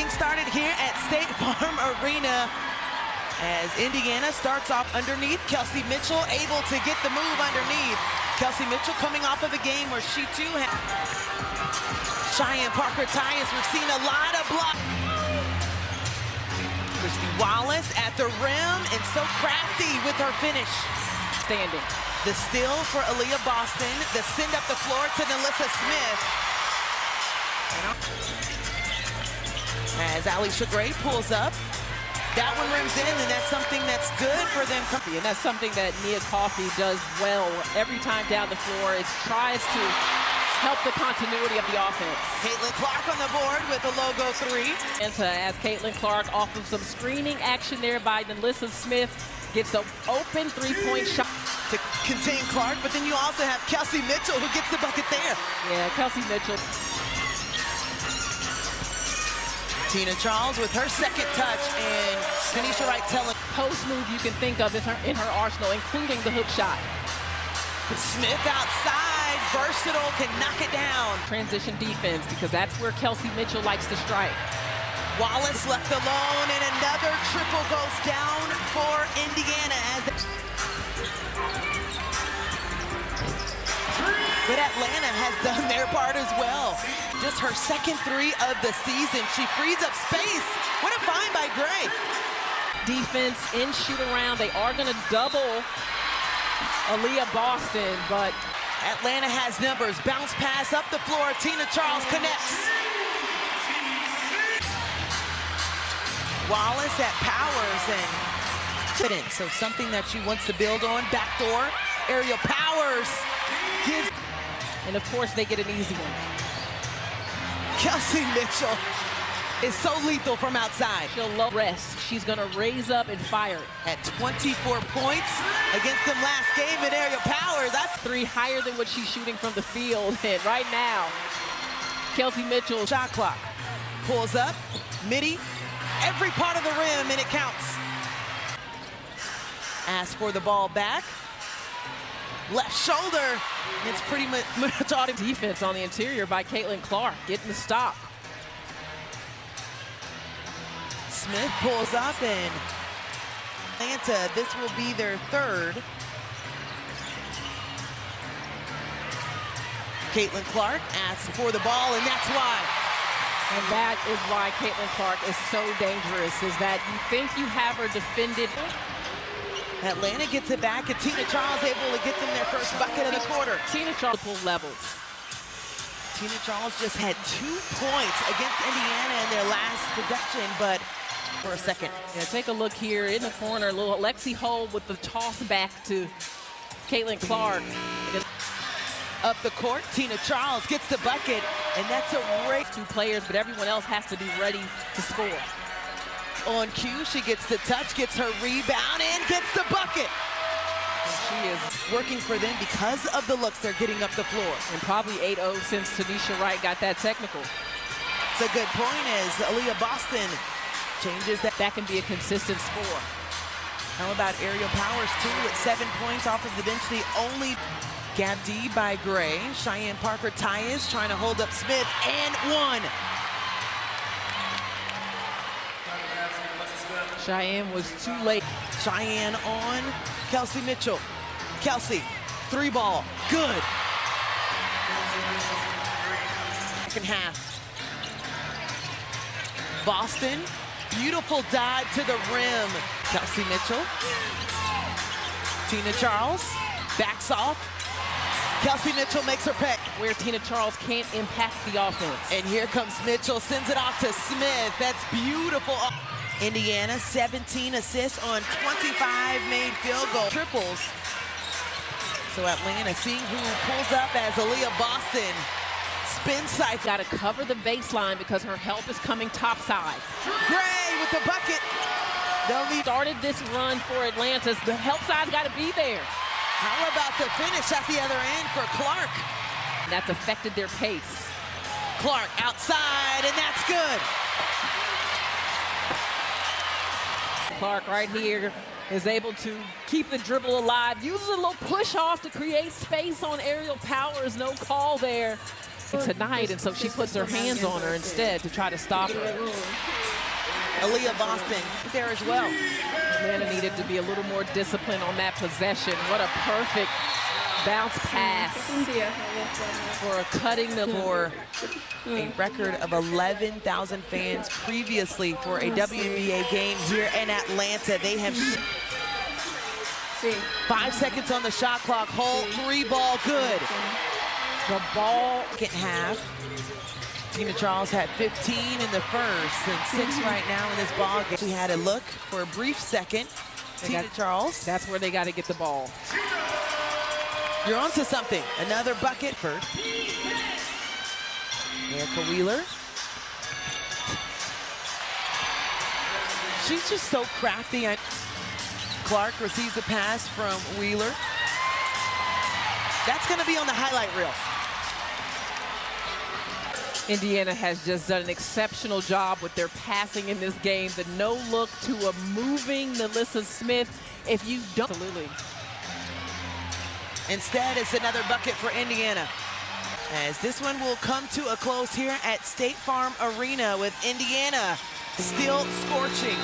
getting started here at State Farm Arena as Indiana starts off underneath. Kelsey Mitchell able to get the move underneath. Kelsey Mitchell coming off of a game where she too had Cheyenne Parker-Tyus. We've seen a lot of block. Christy Wallace at the rim and so crafty with her finish. Standing. The steal for Aaliyah Boston. The send up the floor to Nalissa Smith. As Alicia Gray pulls up. That one rims in, and that's something that's good for them. And that's something that Nia Coffey does well every time down the floor. It tries to help the continuity of the offense. Caitlin Clark on the board with a logo 3. And as Caitlin Clark off of some screening action there by Nalissa Smith gets an open three-point shot to contain Clark, but then you also have Kelsey Mitchell who gets the bucket there. Yeah, Kelsey Mitchell. Tina Charles with her second touch, and Tanisha Wright telling. Post move you can think of in her arsenal, including the hook shot. Smith outside, versatile, can knock it down. Transition defense, because that's where Kelsey Mitchell likes to strike. Wallace left alone, and another triple goes down for Indiana. But Atlanta has done their part as well. Just her second 3 of the season. She frees up space. What a find by Gray. Defense in shoot around. They are going to double Aaliyah Boston, but Atlanta has numbers. Bounce pass up the floor. Tina Charles connects. Wallace at Powers and confidence. So something that she wants to build on. Backdoor. Aerial Powers gives. And of course they get an easy one. Kelsey Mitchell is so lethal from outside. She'll low rest. She's going to raise up and fire. At 24 points against them last game in Aerial Powers. That's 3 higher than what she's shooting from the field. And right now, Kelsey Mitchell. Shot clock. Pulls up. Midi. Every part of the rim, and it counts. Asks for the ball back. Left shoulder. It's pretty much all defense on the interior by Caitlin Clark, getting the stop. Smith pulls up, and Atlanta, this will be their 3rd. Caitlin Clark asks for the ball, and that's why. And that is why Caitlin Clark is so dangerous, is that you think you have her defended. Atlanta gets it back, and Tina Charles able to get them their first bucket of the quarter. Tina Charles levels. Tina Charles just had 2 points against Indiana in their last possession, but for a second. Yeah, take a look here in the corner, little Lexi Hull with the toss back to Caitlin Clark. Up the court, Tina Charles gets the bucket, and that's a great 2 players, but everyone else has to be ready to score. On cue, she gets the touch, gets her rebound, and gets the bucket. And she is working for them because of the looks they're getting up the floor. And probably 8-0 since Tanisha Wright got that technical. It's a good point as Aaliyah Boston changes that. That can be a consistent score. How about Aerial Powers, too, with 7 points off of the bench. The only Gab D by Gray. Cheyenne Parker-Tyus trying to hold up Smith, and 1. Cheyenne was too late. Cheyenne on Kelsey Mitchell. Kelsey, 3 ball, good. Second half. Boston, beautiful dive to the rim. Kelsey Mitchell. Tina Charles backs off. Kelsey Mitchell makes her pick. Where Tina Charles can't impact the offense. And here comes Mitchell, sends it off to Smith. That's beautiful. Indiana, 17 assists on 25 made field goal triples. So Atlanta seeing who pulls up as Aaliyah Boston spin side. Got to cover the baseline because her help is coming topside. Gray with the bucket. They'll need. Started this run for Atlanta. The help side's got to be there. How about the finish at the other end for Clark? That's affected their pace. Clark outside, and that's good. Clark right here is able to keep the dribble alive, uses a little push off to create space on Aerial Powers, no call there. tonight, and so she puts her hands on her instead to try to stop her. Aaliyah Boston there as well. Atlanta needed to be a little more disciplined on that possession. What a perfect bounce pass for cutting the for a record of 11,000 fans previously for a WNBA game here in Atlanta. They have 5 seconds on the shot clock. Hold 3 ball good. The ball second half. Tina Charles had 15 in the first and 6 right now in this ball game. She had a look for a brief second. Tina Charles. That's where they got to get the ball. You're onto something. Another bucket for Erica Wheeler. She's just so crafty. Clark receives a pass from Wheeler. That's going to be on the highlight reel. Indiana has just done an exceptional job with their passing in this game. The no look to a moving Nalissa Smith. If you don't. Absolutely. Instead, it's another bucket for Indiana. As this one will come to a close here at State Farm Arena with Indiana still scorching.